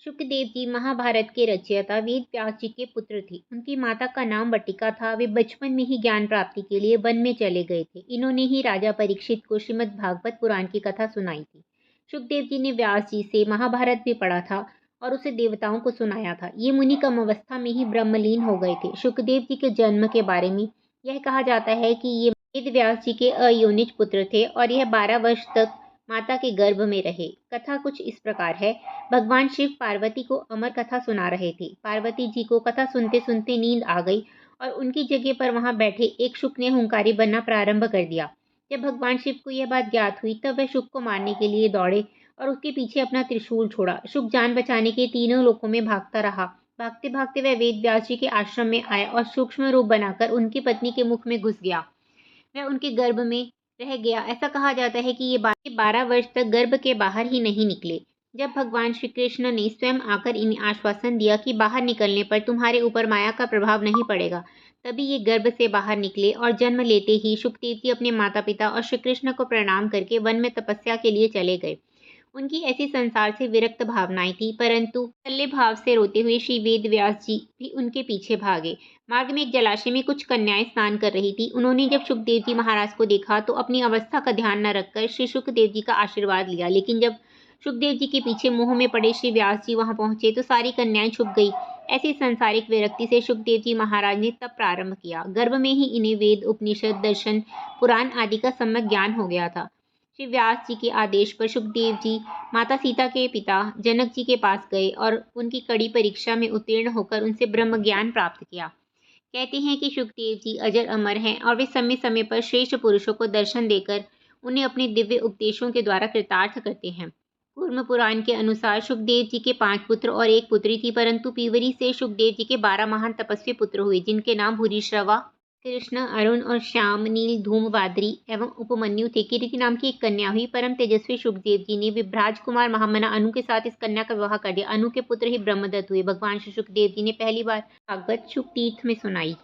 शुकदेव जी महाभारत के रचयिता वेद व्यास जी के पुत्र थे। उनकी माता का नाम वटिका था। वे बचपन में ही ज्ञान प्राप्ति के लिए वन में चले गए थे। इन्होंने ही राजा परीक्षित को श्रीमद् भागवत पुराण की कथा सुनाई थी। शुकदेव जी ने व्यास जी से महाभारत भी पढ़ा था और उसे देवताओं को सुनाया था। ये मुनि कम अवस्था में ही ब्रह्मलीन हो गए थे। शुकदेव जी के जन्म के बारे में यह कहा जाता है कि ये वेद व्यास जी के अयोनिज पुत्र थे और यह 12 वर्ष तक माता के गर्भ में रहे। कथा कुछ इस प्रकार है। भगवान शिव पार्वती को अमर कथा सुना रहे थे। पार्वती जी को कथा सुनते सुनते नींद आ गई और उनकी जगह पर वहां बैठे एक शुक ने हुंकारी बनना प्रारंभ कर दिया। जब भगवान शिव को यह बात ज्ञात हुई तब वह शुक को मारने के लिए दौड़े और उसके पीछे अपना त्रिशूल छोड़ा। शुक जान बचाने के तीनों लोकों में भागता रहा। भागते भागते वह वेद व्यास जी के आश्रम में आया और सूक्ष्म रूप बनाकर उनकी पत्नी के मुख में घुस गया। वह उनके गर्भ में रह गया। ऐसा कहा जाता है कि ये 12 वर्ष तक गर्भ के बाहर ही नहीं निकले। जब भगवान श्री कृष्ण ने स्वयं आकर इन्हें आश्वासन दिया कि बाहर निकलने पर तुम्हारे ऊपर माया का प्रभाव नहीं पड़ेगा, तभी ये गर्भ से बाहर निकले और जन्म लेते ही शुकदेव जी अपने माता पिता और श्री कृष्ण को प्रणाम करके वन में तपस्या के लिए चले गए। उनकी ऐसी संसार से विरक्त भावनाएं थी, परंतु तल्ले भाव से रोते हुए श्री वेद व्यास जी भी उनके पीछे भागे। मार्ग में एक जलाशय में कुछ कन्याएं स्नान कर रही थी। उन्होंने जब शुकदेव जी महाराज को देखा तो अपनी अवस्था का ध्यान न रखकर श्री शुकदेव जी का आशीर्वाद लिया, लेकिन जब शुकदेव जी के पीछे मोह में पड़े श्री व्यास जी वहां पहुंचे तो सारी कन्याएं छुप गई। ऐसी संसारिक विरक्ति से शुकदेव जी महाराज ने तप प्रारंभ किया। गर्भ में ही इन्हें वेद, उपनिषद, दर्शन, पुराण आदि का सम्यक ज्ञान हो गया था। श्री व्यास जी के आदेश पर शुकदेव जी माता सीता के पिता जनक जी के पास गए और उनकी कड़ी परीक्षा में उत्तीर्ण होकर उनसे ब्रह्म ज्ञान प्राप्त किया। कहते हैं कि शुकदेव जी अजर अमर हैं और वे समय समय पर श्रेष्ठ पुरुषों को दर्शन देकर उन्हें अपने दिव्य उपदेशों के द्वारा कृतार्थ करते हैं। कूर्म पुराण के अनुसार शुकदेव जी के 5 पुत्र और एक पुत्री थी, परंतु पीवरी से शुकदेव जी के 12 महान तपस्वी पुत्र हुए, जिनके नाम भूरिश्रवा, कृष्ण, अरुण और श्याम, नील, धूम, वादरी एवं उपमन्यु थे। कीर्ति नाम की एक कन्या हुई। परम तेजस्वी शुकदेव जी ने विभ्राज कुमार महामना अनु के साथ इस कन्या का विवाह कर दिया। अनु के पुत्र ही ब्रह्मदत्त हुए। भगवान श्री शुकदेव जी ने पहली बार भागवत शुक तीर्थ में सुनाई।